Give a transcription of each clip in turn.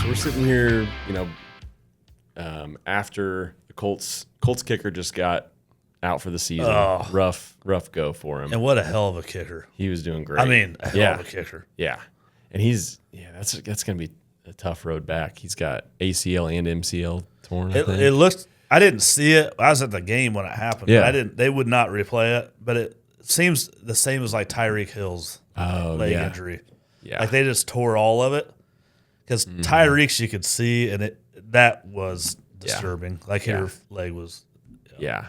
So we're sitting here, after the Colts kicker just got out for the season. Oh. Rough go for him. And what a hell of a kicker. He was doing great. I mean, a hell of a kicker. Yeah. And that's going to be a tough road back. He's got ACL and MCL torn, I think. It looks – I didn't see it. I was at the game when it happened. Yeah. But they would not replay it. But it seems the same as like Tyreek Hill's leg injury. Yeah. Like they just tore all of it. Because Tyreek's you could see, and that was disturbing. Like your leg was – Yeah.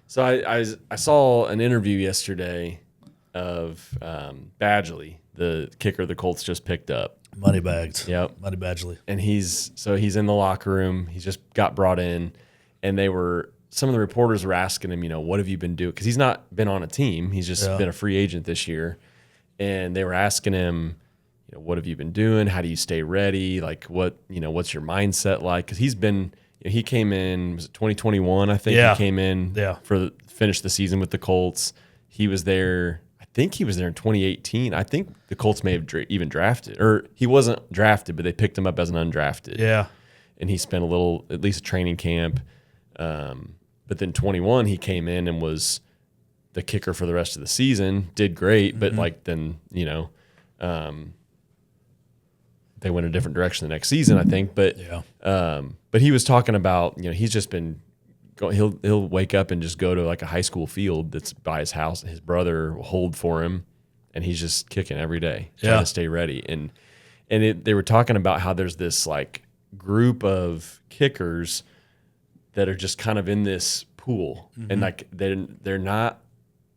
So I saw an interview yesterday of Badgley, the kicker the Colts just picked up. Moneybags. Yep. Money Badgley. And he's in the locker room. He just got brought in, and some of the reporters were asking him, what have you been doing? Because he's not been on a team. He's just been a free agent this year. And they were asking him, what have you been doing? How do you stay ready? Like what's your mindset like? Because he came in, was it 2021? I think he came in finish the season with the Colts. He was there. I think he was there in 2018. I think the Colts may have even drafted, or he wasn't drafted, but they picked him up as an undrafted. Yeah. And he spent at least a training camp. But then 21, he came in and was the kicker for the rest of the season. Did great, but they went a different direction the next season, I think. But but he was talking about, he's just been he'll wake up and just go to like a high school field that's by his house. His brother will hold for him, and he's just kicking every day, trying to stay ready. And they were talking about how there's this like group of kickers that are just kind of in this pool, and like they're not.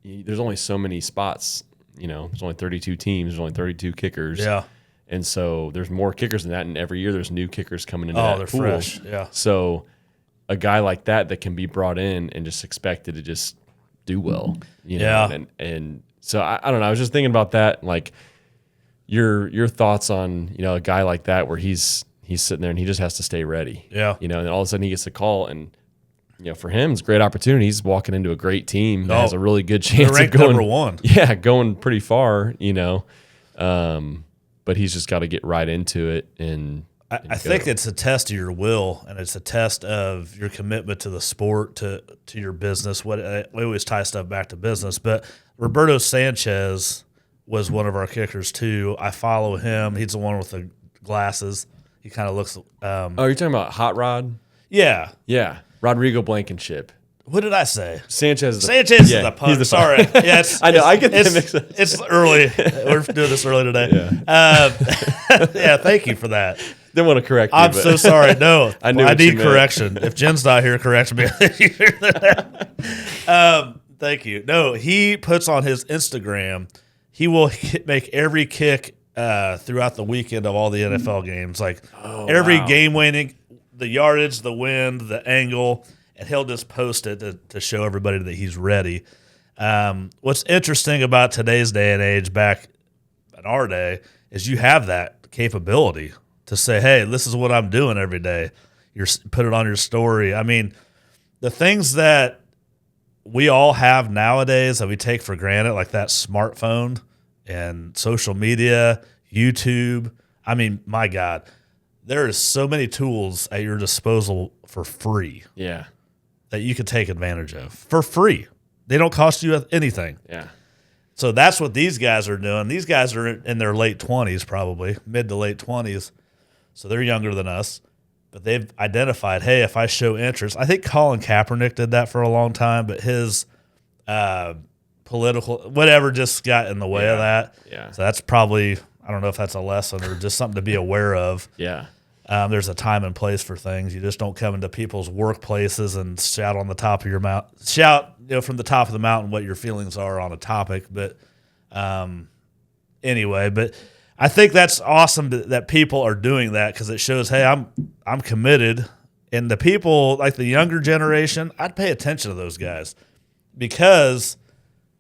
There's only so many spots. There's only 32 teams. There's only 32 kickers. Yeah. And so there's more kickers than that, and every year there's new kickers coming into that they're pool. fresh. Yeah. So a guy like that can be brought in and just expected to just do well, and so I don't know. I was just thinking about that, like your thoughts on a guy like that where he's sitting there and he just has to stay ready. Yeah. And then all of a sudden he gets a call, and for him it's a great opportunity. He's walking into a great team that has a really good chance of going number one. Yeah, going pretty far. But he's just got to get right into it. And I think it's a test of your will, and it's a test of your commitment to the sport, to your business. We always tie stuff back to business, but Roberto Sanchez was one of our kickers too. I follow him. He's the one with the glasses. He kind of looks. You're talking about Hot Rod? Yeah. Yeah. Rodrigo Blankenship. What did I say? Sanchez is the punter. Sorry. Yeah, I know. I get that mixed up. It's early. We're doing this early today. Yeah. Thank you for that. Didn't want to correct you. I'm so sorry. No, I need correction. If Jen's not here, correct me. Thank you. No, he puts on his Instagram, he will make every kick throughout the weekend of all the NFL games. Like every game winning, the yardage, the wind, the angle, and he'll just post it to show everybody that he's ready. What's interesting about today's day and age, back in our day, is you have that capability to say, hey, this is what I'm doing every day. Put it on your story. I mean, the things that we all have nowadays that we take for granted, like that smartphone and social media, YouTube. I mean, my God, there is so many tools at your disposal for free. Yeah. That you can take advantage of for free. They don't cost you anything. Yeah. So that's what these guys are doing. These guys are in their late 20s, probably mid to late 20s. So they're younger than us, but they've identified, hey, if I show interest, I think Colin Kaepernick did that for a long time, but his political whatever just got in the way of that. Yeah. So that's probably, I don't know if that's a lesson or just something to be aware of. Yeah. There's a time and place for things. You just don't come into people's workplaces and shout on the top of your mountain. Shout, from the top of the mountain what your feelings are on a topic. But anyway, but I think that's awesome that people are doing that, because it shows, hey, I'm committed. And the people like the younger generation, I'd pay attention to those guys, because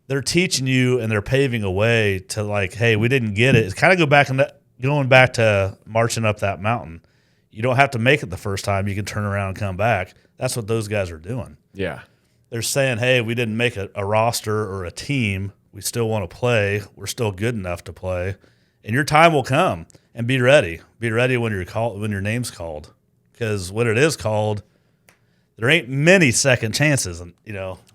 they're teaching you and they're paving a way to, like, hey, we didn't get it. It's kind of going back to marching up that mountain. You don't have to make it the first time. You can turn around and come back. That's what those guys are doing. Yeah. They're saying, hey, we didn't make a roster or a team. We still want to play. We're still good enough to play. and your time will come. And be ready. Be ready when your name's called, because when it is called, there ain't many second chances,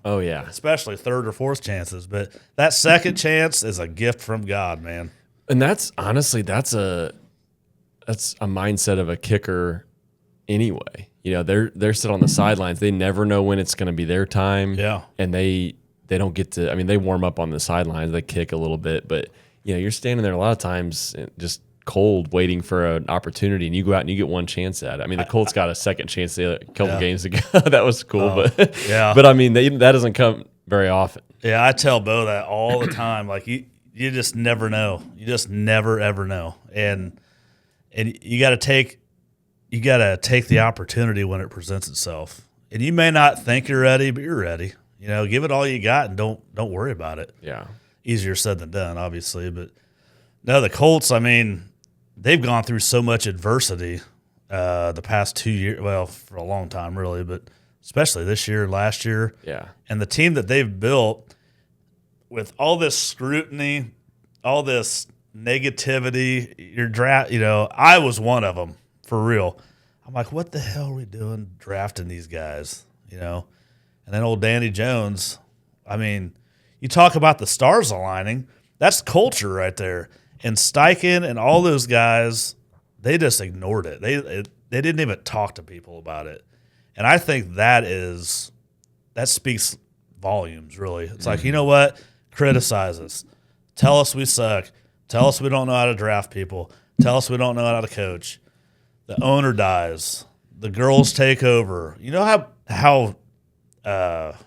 Oh yeah, especially third or fourth chances. But that second chance is a gift from God, man. and that's honestly that's a mindset of a kicker anyway. They're sit on the sidelines. They never know when it's going to be their time. Yeah, and they don't get to. I mean, they warm up on the sidelines. They kick a little bit, but you're standing there a lot of times just cold waiting for an opportunity, and you go out and you get one chance at it. I mean, the Colts got a second chance a couple games ago. That was cool, but I mean, that doesn't come very often. Yeah, I tell Bo that all the time. Like you just never know. You just never ever know, and you got to take the opportunity when it presents itself. And you may not think you're ready, but you're ready. Give it all you got, and don't worry about it. Yeah, easier said than done, obviously, but no, the Colts. I mean, they've gone through so much adversity the past 2 years. Well, for a long time, really, but especially this year, last year. Yeah. And the team that they've built with all this scrutiny, all this negativity, your draft. I was one of them for real. I'm like, what the hell are we doing drafting these guys? And then old Danny Jones. I mean, you talk about the stars aligning. That's culture right there. And Steichen and all those guys, they just ignored it. They didn't even talk to people about it. And I think that speaks volumes, really. It's like, you know what? Criticize us. Tell us we suck. Tell us we don't know how to draft people. Tell us we don't know how to coach. The owner dies. The girls take over. You know how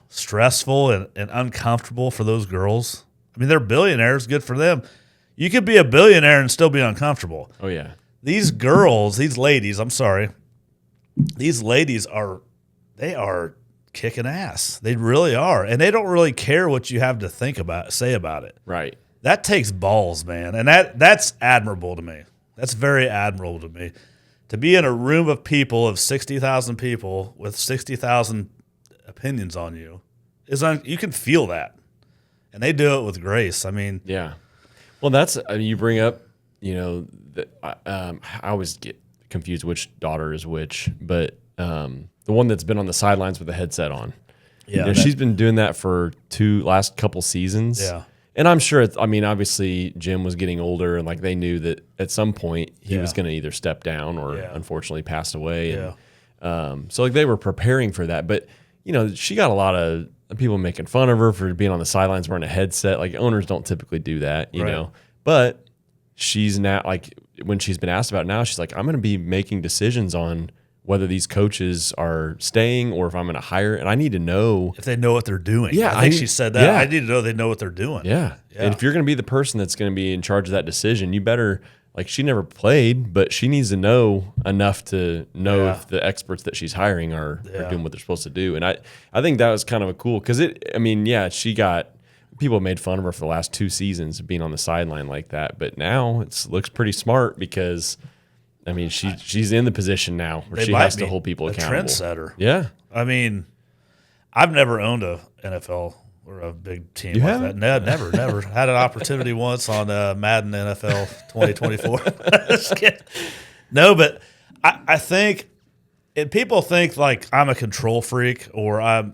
stressful and uncomfortable for those girls? I mean, they're billionaires. Good for them. You could be a billionaire and still be uncomfortable. Oh, yeah. These girls, these ladies are kicking ass. They really are. And they don't really care what you have to say about it. Right. That takes balls, man. And that's admirable to me. That's very admirable to me. To be in a room of 60,000 people with 60,000 opinions on you, you can feel that. And they do it with grace. I mean, yeah. Well, you bring up, I always get confused which daughter is which, but the one that's been on the sidelines with the headset on. Yeah. She's been doing that for last couple seasons. Yeah. And I'm sure obviously Jim was getting older, and like they knew that at some point he was going to either step down or unfortunately passed away. Yeah. And, so like they were preparing for that, but she got a lot of people making fun of her for being on the sidelines wearing a headset. Like owners don't typically do that, you know. But she's now when she's been asked about it now, she's like, I'm going to be making decisions on whether these coaches are staying or if I'm going to hire, and I need to know if they know what they're doing. Yeah, I think she said that. Yeah. I need to know they know what they're doing. Yeah. And if you're going to be the person that's going to be in charge of that decision, you better. Like she never played, but she needs to know enough to know if the experts that she's hiring are doing what they're supposed to do. And I think that was kind of a cool because she got people made fun of her for the last 2 seasons of being on the sideline like that, but now it looks pretty smart because she's in the position now where she has to hold people accountable. Trendsetter. Yeah, I mean, I've never owned a NFL. Or a big team you like haven't? that. No, never. Had an opportunity once on Madden NFL 2024. Just kidding. No, but I think people think like I'm a control freak or I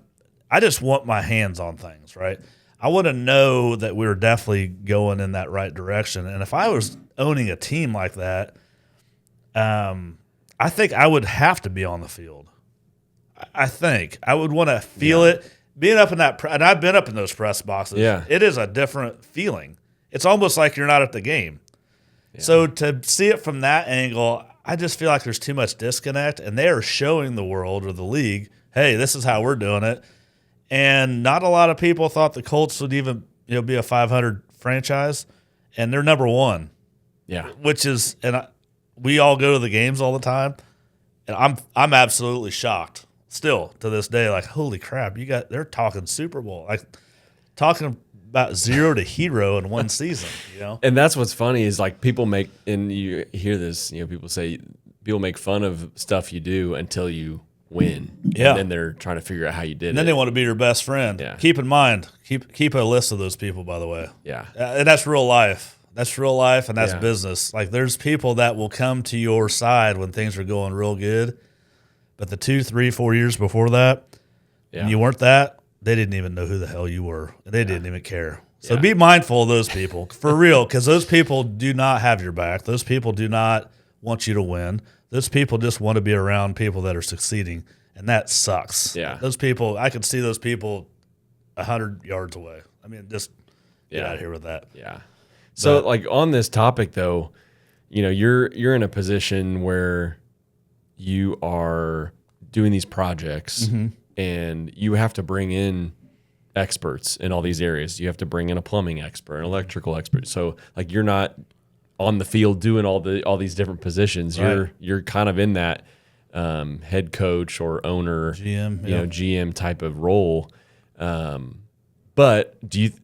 just want my hands on things, right? I want to know that we're definitely going in that right direction. And if I was owning a team like that, I think I would have to be on the field. I think I would want to feel it. Being up in that, and I've been up in those press boxes, it is a different feeling. It's almost like you're not at the game. Yeah. So to see it from that angle, I just feel like there's too much disconnect, and they are showing the world or the league, hey, this is how we're doing it. And not a lot of people thought the Colts would even be a 500 franchise, and they're number 1. Yeah, which is, we all go to the games all the time, and I'm absolutely shocked. Still to this day, like, holy crap, they're talking Super Bowl, like talking about 0 to hero in one season, And that's what's funny is like people make, and you hear this, people make fun of stuff you do until you win. Yeah. And then they're trying to figure out how you did it. And then they want to be your best friend. Yeah. Keep in mind, keep a list of those people, by the way. Yeah. And that's real life. That's real life, and that's Yeah. business. Like, there's people that will come to your side when things are going real good, but the 2, 3, 4 years before that, when you weren't that, they didn't even know who the hell you were. They didn't even care. So be mindful of those people, for real, because those people do not have your back. Those people do not want you to win. Those people just want to be around people that are succeeding, and that sucks. Yeah. Those people, I could see those people 100 yards away. I mean, just get out of here with that. Yeah. So, like, on this topic, though, you know, you're in a position where you are doing these projects, and you have to bring in experts in all these areas. You have to bring in a plumbing expert, an electrical expert. So, like, you're not on the field doing all these different positions. Right. You're kind of in that head coach or owner, GM, GM type of role. But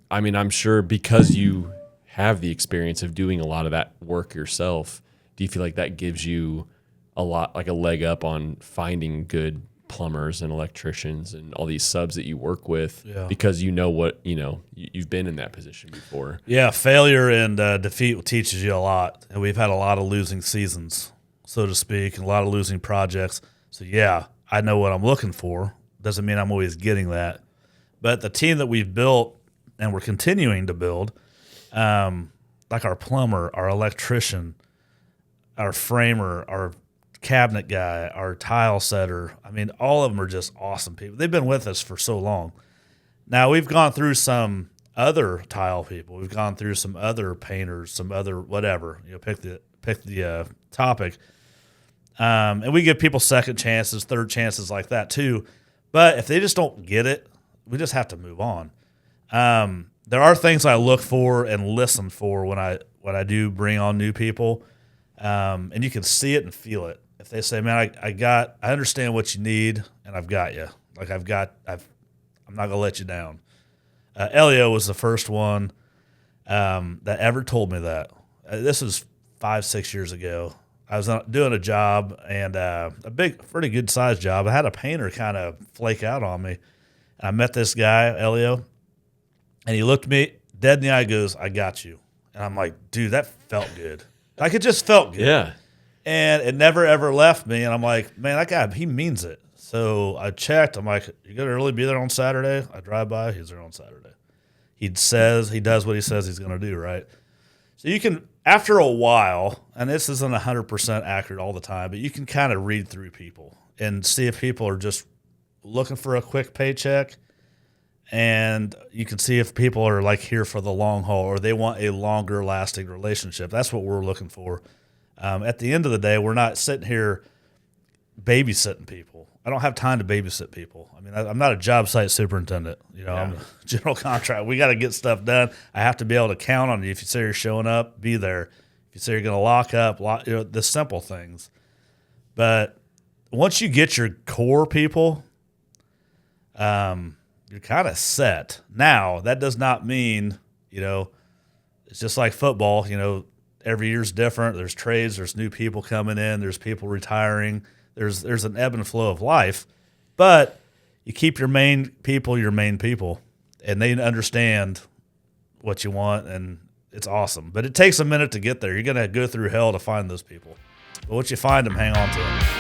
I'm sure because you have the experience of doing a lot of that work yourself, do you feel like that gives you a leg up on finding good plumbers and electricians and all these subs that you work with because you've been in that position before? Yeah, failure and defeat teaches you a lot. And we've had a lot of losing seasons, so to speak, and a lot of losing projects. So, yeah, I know what I'm looking for. Doesn't mean I'm always getting that. But the team that we've built and we're continuing to build, like our plumber, our electrician, our framer, our cabinet guy, our tile setter, I mean, all of them are just awesome people. They've been with us for so long. Now, we've gone through some other tile people. We've gone through some other painters, some other whatever. Pick the topic. And we give people second chances, third chances like that too. But if they just don't get it, we just have to move on. There are things I look for and listen for when I do bring on new people, and you can see it and feel it. If they say, "Man, I understand what you need, and I've got you. Like I'm not gonna let you down." Elio was the first one that ever told me that. This was 5-6 years ago. I was doing a job, and a pretty good sized job. I had a painter kind of flake out on me. I met this guy, Elio, and he looked me dead in the eye and goes, "I got you." And I'm like, dude, that felt good. Like, it just felt good. Yeah. And it never, ever left me. And I'm like, man, that guy, he means it. So I checked. I'm like, you going to really be there on Saturday? I drive by. He's there on Saturday. He does what he says he's going to do, right? So you can, after a while, and this isn't 100% accurate all the time, but you can kind of read through people and see if people are just looking for a quick paycheck, and you can see if people are like here for the long haul or they want a longer lasting relationship. That's what we're looking for. At the end of the day, we're not sitting here babysitting people. I don't have time to babysit people. I mean, I'm not a job site superintendent. I'm a general contractor. We got to get stuff done. I have to be able to count on you. If you say you're showing up, be there. If you say you're going to lock up, the simple things. But once you get your core people, you're kind of set. Now, that does not mean, it's just like football, every year's different. There's trades, there's new people coming in, there's people retiring. There's an ebb and flow of life. But you keep your main people, and they understand what you want, and it's awesome. But it takes a minute to get there. You're going to go through hell to find those people. But once you find them, hang on to them.